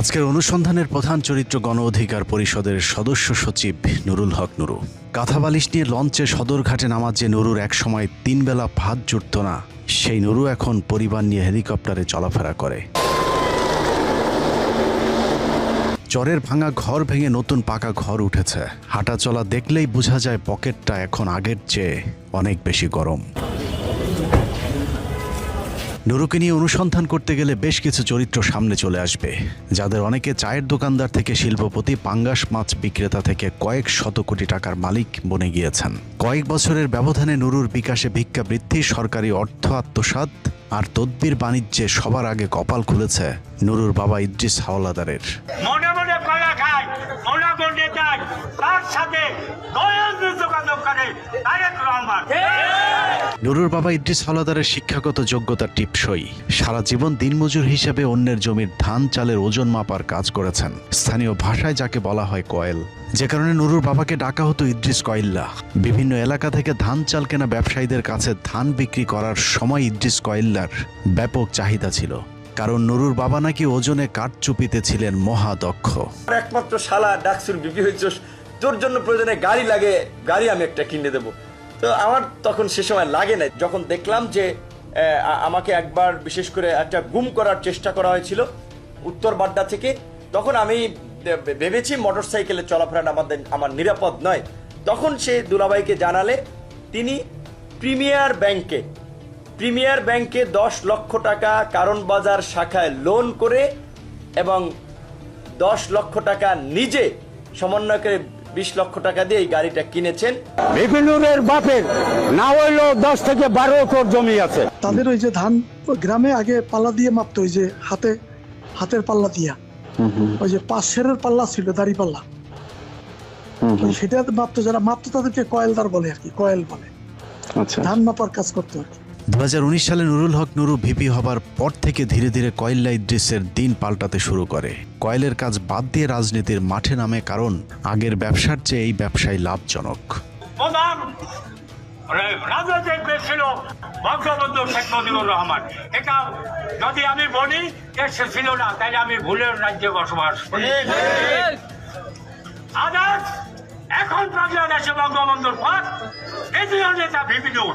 আজকের অনুসন্ধানের প্রধান চরিত্র গণ অধিকার পরিষদের সদস্য সচিব নুরুল হক নুরু। কাঁথা বালিশ নিয়ে লঞ্চে সদরঘাটে নামার যে নুরুর একসময় 3 বেলা ভাত জুটত না, সেই নুরু এখন পরিবার নিয়ে হেলিকপ্টারে চলাফেরা করে। চরের ভাঙা ঘর ভেঙে নতুন পাকা ঘর উঠেছে। হাঁটা চলা দেখলেই বোঝা যায় পকেটটা এখন আগের চেয়ে অনেক বেশি গরম। নুরুকে নিয়ে অনুসন্ধান করতে গেলে বেশ কিছু চরিত্র সামনে চলে আসবে, যাদের অনেকে চায়ের দোকানদার থেকে শিল্পপতি, পাঙ্গাস মাছ বিক্রেতা থেকে কয়েক শত কোটি টাকার মালিক বনে গিয়েছেন। কয়েক বছরের ব্যবধানে নুরুর বিকাশে ভিক্ষাবৃত্তি, সরকারি অর্থ আত্মসাৎ আর তদবির বাণিজ্যে সবার আগে কপাল খুলেছে নুরুর বাবা ইদ্রিস হাওলাদারের। নুরুর বাবা ইদ্রিস হাওলাদারের শিক্ষাগত যোগ্যতা টিপসই। সারা জীবন দিনমজুর হিসেবে অন্যের জমির ধান চালের ওজন মাপার কাজ করেছেন, স্থানীয় ভাষায় যাকে বলা হয় কয়েল, যে কারণে নুরুর বাবাকে ডাকা হতো ইদ্রিস কয়েল্লা। বিভিন্ন এলাকা থেকে ধান চাল কেনা ব্যবসায়ীদের কাছে ধান বিক্রি করার সময় ইদ্রিস কয়েল্লার ব্যাপক চাহিদা ছিল, কারণ নুরুর বাবা নাকি ওজনে কাঠচুপিতে ছিলেন মহাদক্ষ। একমাত্র শালা ডাকসুর বিপি হয়েছে, তোর জন্য প্রয়োজনে গাড়ি লাগে, গাড়ি আমি একটা কিনে দেবো। তো আমার তখন সে সময় লাগে না। যখন দেখলাম যে আমাকে একবার বিশেষ করে একটা গুম করার চেষ্টা করা হয়েছিল উত্তর বাড্ডা থেকে, তখন আমি ভেবেছি মোটরসাইকেলে চলাফেরা আমার নিরাপদ নয়। তখন সে দুলাভাইকে জানালে তিনি প্রিমিয়ার ব্যাংকে 10 লক্ষ টাকা কারণ বাজার শাখায় লোন করে এবং 10 লক্ষ টাকা নিজে সমন্বয় করে 20 লক্ষ টাকা দিয়ে এই গাড়িটা কিনেছেন। বিপিনুরের বাপের না হইলেও 10 থেকে 12 একর জমি আছে। তাদের ওই যে ধান গ্রামে আগে পাল্লা দিয়ে মাপতো, ওই যে হাতের পাল্লা দিয়া, ওই যে 5 সেরের পাল্লা ছিল, দাড়ি পাল্লা, সেটা মাপতো। যারা মাপতো তাদেরকে কয়েলদার বলে আর কি, কয়েল বলে। আচ্ছা, ধান মাপার কাজ করতো আর কি। 2019 সালে নুরুল হক নুরু ভিপি হবার পর থেকে ধীরে ধীরে কয়েল্লা ইদ্রিসের দিন পাল্টাতে শুরু করে। কয়েলের কাজ বাদ দিয়ে রাজনীতির মাঠে নামে, কারণ আগের ব্যবসার চেয়ে এই ব্যবসায় লাভজনক। এটা যদি আমি বলি সে ছিল না, তাইলে আমি ভুলের রাজ্যে বসবাস করি। এখন বাংলাদেশে বঙ্গবন্ধুর পথ দ্বিতীয় নেতা ভিপিনুর।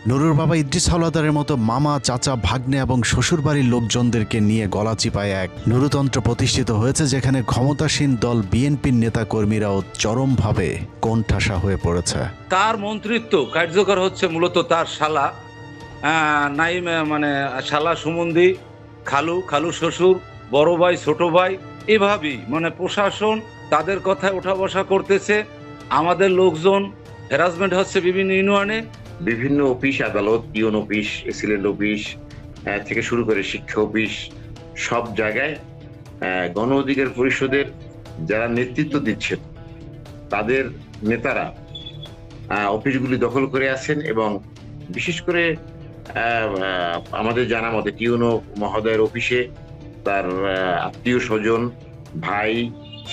নুরুর বাবা ইদ্রিস হাওলাদারের মতো মামা, চাচা, ভাগ্নে এবং শ্বশুরবাড়ির লোকজনদেরকে নিয়ে গলা চিপায় এক নুরুতন্ত্র প্রতিষ্ঠিত হয়েছে, যেখানে ক্ষমতাসীন দল বিএনপির নেতা কর্মীরাও চরমভাবে কোণঠাসা হয়ে পড়েছে। তার মন্ত্রিত্ব কার্যকর হচ্ছে মূলত তার শালা নাইম, মানে শালা সুমন্দি, খালু শ্বশুর, বড় ভাই, ছোট ভাই, এভাবেই মানে প্রশাসন তাদের কথায় ওঠা বসা করতেছে। আমাদের লোকজন হ্যারাসমেন্ট হচ্ছে বিভিন্ন ইউনিয়নে, বিভিন্ন অফিস আদালত, ইউন অফিস, এসিলেন্ট অফিস থেকে শুরু করে শিক্ষা অফিস, সব জায়গায় গণ অধিকার পরিষদের যারা নেতৃত্ব দিচ্ছেন তাদের নেতারা অফিসগুলি দখল করে আছেন। এবং বিশেষ করে আমাদের জানা মতে টিউনো মহোদয়ের অফিসে তার আত্মীয় স্বজন, ভাই,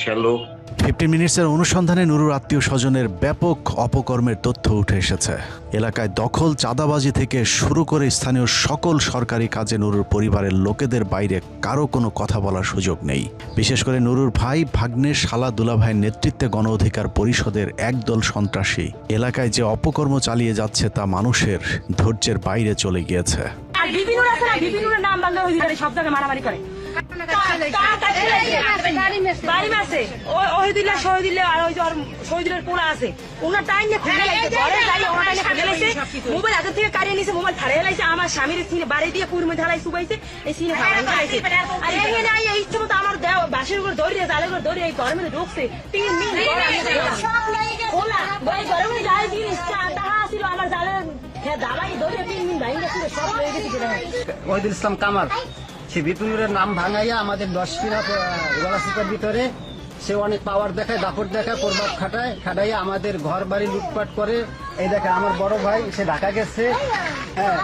শ্যালক। 15 মিনিটসের অনুসন্ধানে নুরুর আত্মীয় স্বজনের ব্যাপক অপকর্মের তথ্য উঠে এসেছে। এলাকায় দখল, চাঁদাবাজি থেকে শুরু করে স্থানীয় সকল সরকারি কাজে নুরুর পরিবারের লোকেদের বাইরে কারো কোনো কথা বলার সুযোগ নেই। বিশেষ করে নুরুর ভাই, ভাগ্নে, শালা, দুলাভাইয়ের নেতৃত্বে গণ অধিকার পরিষদের একদল সন্ত্রাসী এলাকায় যে অপকর্ম চালিয়ে যাচ্ছে তা মানুষের ধৈর্যের বাইরে চলে গিয়েছে। আমার স্বামীর বাড়ি দিয়ে পুরো ঢালাই শুকাইছে, আমার বাসের উপর দৌড়িয়ে জালের উপর দৌড়িয়ে গরমে ঢুকছে। 3 মিনিট আমার জালের ওহিদুল ইসলাম কামাল, সে বিপিনুরের নাম ভাঙাইয়া আমাদের 10 কিনা গলাচিপার ভিতরে সে অনেক পাওয়ার দেখায়, দাপট দেখায়, প্রভাব খাটাইয়া আমাদের ঘর বাড়ি লুটপাট করে। এই দেখে আমার বড় ভাই সে ঢাকা গেছে, হ্যাঁ,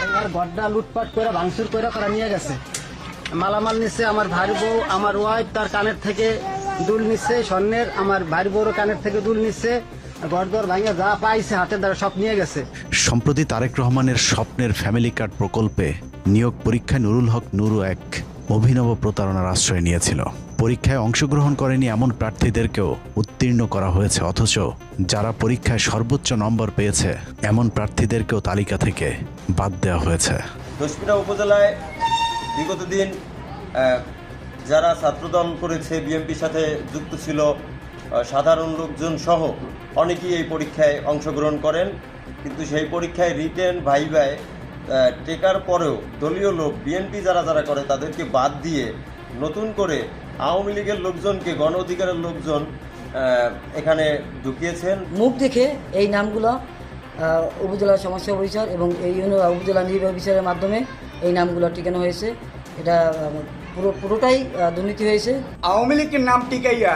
আমার ঘরটা লুটপাট করে ভাঙচুর করে তারা নিয়ে গেছে। মালামাল নিচ্ছে, আমার ভাই বউ, আমার ওয়াইফ তার কানের থেকে দুল নিচ্ছে স্বর্ণের, আমার ভাই বউর কানের থেকে দুল নিচ্ছে, ঘরদর ভাঙে যা পাইছে হাতের দ্বারা সব নিয়ে গেছে। সম্প্রতি তারেক রহমানের স্বপ্নের ফ্যামিলি কার্ড প্রকল্পে নিয়োগ পরীক্ষায় নুরুল হক নুরু এক অভিনব প্রতারণার আশ্রয় নিয়েছিল। পরীক্ষায় অংশগ্রহণ করেনি এমন প্রার্থীদেরকেও উত্তীর্ণ করা হয়েছে, অথচ যারা পরীক্ষায় সর্বোচ্চ নম্বর পেয়েছে এমন প্রার্থীদেরকেও তালিকা থেকে বাদ দেওয়া হয়েছে। দশপিনা উপজেলায় বিগত দিন যারা ছাত্রদল করেছে, বিএনপির সাথে যুক্ত ছিল, সাধারণ লোকজন সহ অনেকেই এই পরীক্ষায় অংশগ্রহণ করেন, কিন্তু সেই পরীক্ষায় রিটেন ভাইভায় টেকার পরেও দলীয় লোক বিএনপি যারা যারা করে তাদেরকে বাদ দিয়ে নতুন করে আওয়ামী লীগের লোকজনকে, গণ অধিকারের লোকজন এখানে ঢুকিয়েছেন। মুখ দেখে এই নামগুলো উপজেলা সমস্যা অফিসার এবং এই উপজেলা নির্বাহী অফিসারের মাধ্যমে এই নামগুলো টিকানো হয়েছে। এটা পুরোটাই দুর্নীতি হয়েছে। আওয়ামী লীগের নাম টিকাইয়া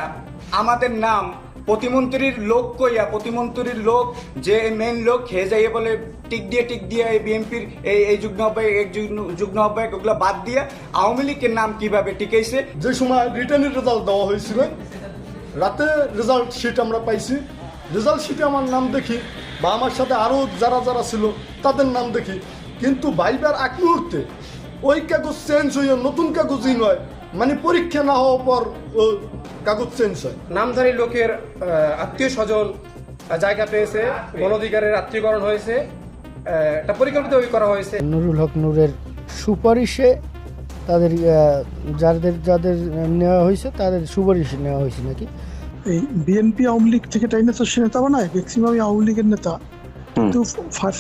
আমাদের নাম প্রতিমন্ত্রীর লোক কইয়া, প্রতিমন্ত্রীর লোক যে মেইন লোক খেয়ে যাইয়ে বলে টিক দিয়ে এই বিএনপির এই যুগ্ম আহ্বায়ক ওগুলো বাদ দিয়ে আওয়ামী লীগের নাম কিভাবে টিকাইছে। যে সময় রিটার্নের রেজাল্ট দেওয়া হয়েছিল, রাতে রেজাল্ট শিট আমরা পাইছি। রেজাল্ট শিটে আমার নাম দেখি বা আমার সাথে আরও যারা যারা ছিল তাদের নাম দেখি, কিন্তু ভাইবার এক মুহূর্তে ওই কাগজ চেঞ্জ হয়ে নতুন কাগজই নয়, মানে পরীক্ষা না হওয়ার পর কাগজ চেঞ্জ হয়। নামধারী লোকের আত্মীয় স্বজন জায়গা পেয়েছে, গণ অধিকারের আত্মীয়করণ হয়েছে, এটা পরিকল্পিতভাবে করা হয়েছে। নুরুল হক নুরের সুপারিশে তাদের যাদের নেওয়া হয়েছে তাদের সুপারিশে নেওয়া হয়েছে নাকি? এই বিএনপি আওয়ামী লীগ থেকে টাইনে তো সে নেতা বানায়, ম্যাক্সিমামই আওয়ামী লীগের নেতা, কিন্তু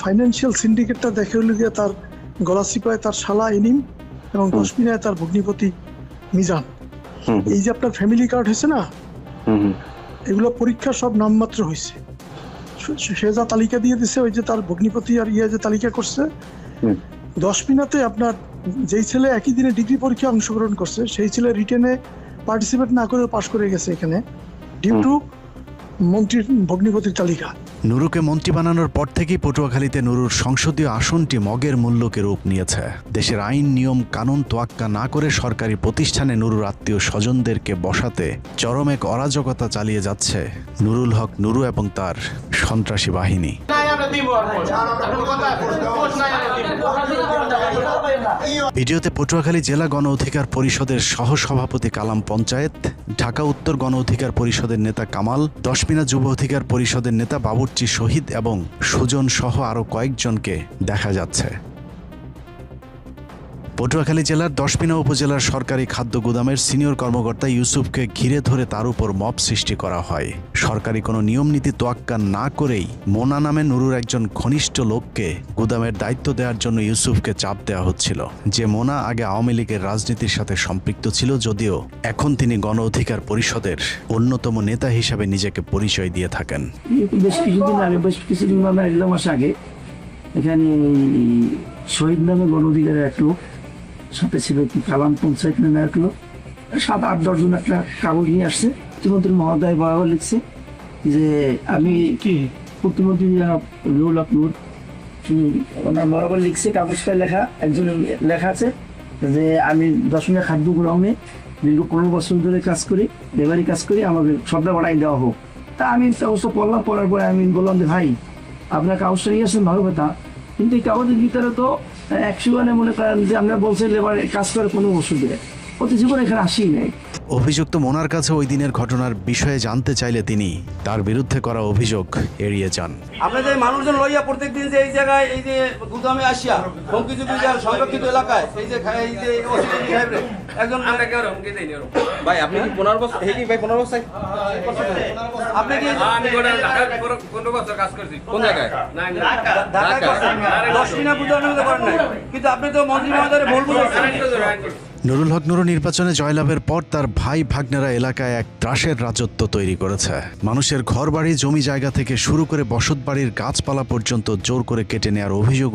ফাইন্যান্সিয়াল সিন্ডিকেটটা দেখে হলে গিয়ে তার গলাচিপায় তার শালা এনিম এবং দশমিনায় তার ভগ্নিপতি মিজান। এই যে আপনার ফ্যামিলি কার্ড হয়েছে না, এগুলো পরীক্ষা সব নামমাত্র হয়েছে। সে যা তালিকা দিয়ে দিছে, ওই যে তার ভগ্নিপতি আর যে তালিকা করছে, দশমিনাতে আপনার যেই ছেলে একই দিনে ডিগ্রি পরীক্ষায় অংশগ্রহণ করছে সেই ছেলে রিটেনে পার্টিসিপেট না করে পাশ করে গেছে এখানে, ডিউ টু মন্ত্রীর ভগ্নিপতির তালিকা। নুরুকে মন্ত্রী বানানোর পর থেকেই পটুয়াখালীতে নুরুর সংসদীয় আসনটি মগের মূল্যকে রূপ নিয়েছে। দেশের আইন নিয়ম কানুন তোয়াক্কা না করে সরকারি প্রতিষ্ঠানে নুরুর আত্মীয় স্বজনদেরকে বসাতে চরম এক অরাজকতা চালিয়ে যাচ্ছে নুরুল হক নুরু এবং তার সন্ত্রাসী বাহিনী। ভিডিওতে পটুয়াখালী জেলা গণ অধিকার পরিষদের সহসভাপতি কালাম পঞ্চায়েত, ঢাকা উত্তর গণ অধিকার পরিষদের নেতা কামাল, দশমিনা যুব অধিকার পরিষদের নেতা বাবুর্চি শহীদ এবং সুজন সহ আরো কয়েকজনকে দেখা যাচ্ছে। পটুয়াখালী জেলার দশমিনা উপজেলার সরকারি খাদ্য গুদামের সিনিয়র কর্মকর্তা ইউসুফকে ঘিরে ধরে তার উপর মব সৃষ্টি করা হয়। সরকারি কোনো নিয়ম নীতি তোয়াক্কা না করেই মোনা নামে নুরুর একজন ঘনিষ্ঠ লোককে গুদামের দায়িত্ব দেওয়ার জন্য ইউসুফকে চাপ দেওয়া হচ্ছিল, যে মোনা আগে আওয়ামী লীগের রাজনীতির সাথে সম্পৃক্ত ছিল, যদিও এখন তিনি গণ অধিকার পরিষদের অন্যতম নেতা হিসাবে নিজেকে পরিচয় দিয়ে থাকেন। বেশ কিছুদিন মাস আগে এখানে শহীদ নামে গণ অধিকারের এক লোক, সাথে ছিল কি কালাম পঞ্চায়েত নামে এক লোক, 7-8-10 জন একটা কাগজ নিয়ে আসছে। প্রতিমন্ত্রী মহোদয় বরাবর লিখছে যে আমি কি প্রতিমন্ত্রী নুরুল হক নুর, ওনার বরাবর লিখছে, কাগজটা লেখা, একজন লেখা আছে যে আমি দশমিনা খাদ্য গ্রামে দীর্ঘ 15 বছর ধরে কাজ করি, লেবারি কাজ করি, আমাকে সবটা বাড়াই দেওয়া হোক। তা আমি অবশ্য পড়লাম, পড়ার পরে আমি বললাম যে ভাই আপনার কাগজটা নিয়ে আসছেন ভালো কথা, কিন্তু এই কাগজের ভিতরে তো 100 মনে করেন যে আমরা বলছেন লেবার কাজ করে কোনো ওষুধে অতি জীবন এখানে আসেই নাই। অভিযুক্ত মোনার কাছে ওই দিনের ঘটনার বিষয়ে জানতে চাইলে তিনি তার বিরুদ্ধে করা অভিযোগ এড়িয়ে যান। আপনাদের মানুষজন লইয়া প্রত্যেকদিন যে এই জায়গায় এই যে গুদামে আসিয়া হুমকি সংরক্ষিত এলাকায় এই যে একজন ভাই আপনি কি 15 বছর কি ভাই 15 বছর আপনি কি আমি 15 বছর কাজ করছি কোন জায়গায় ঢাকা 10 মিনিট গুদামে করেন নাই, কিন্তু আপনি তো মন্ত্রী মহোদয়ের ভুল বুঝেছেন। নুরুল হক নুরু নির্বাচনে জয়লাভের পর তার ভাই ভাগ্নেরা এলাকায় এক ত্রাসের রাজত্ব তৈরি করেছে। মানুষের ঘরবাড়ি, জমি জায়গা থেকে শুরু করে বসতবাড়ির গাছপালা পর্যন্ত জোর করে কেটে নেওয়ার অভিযোগ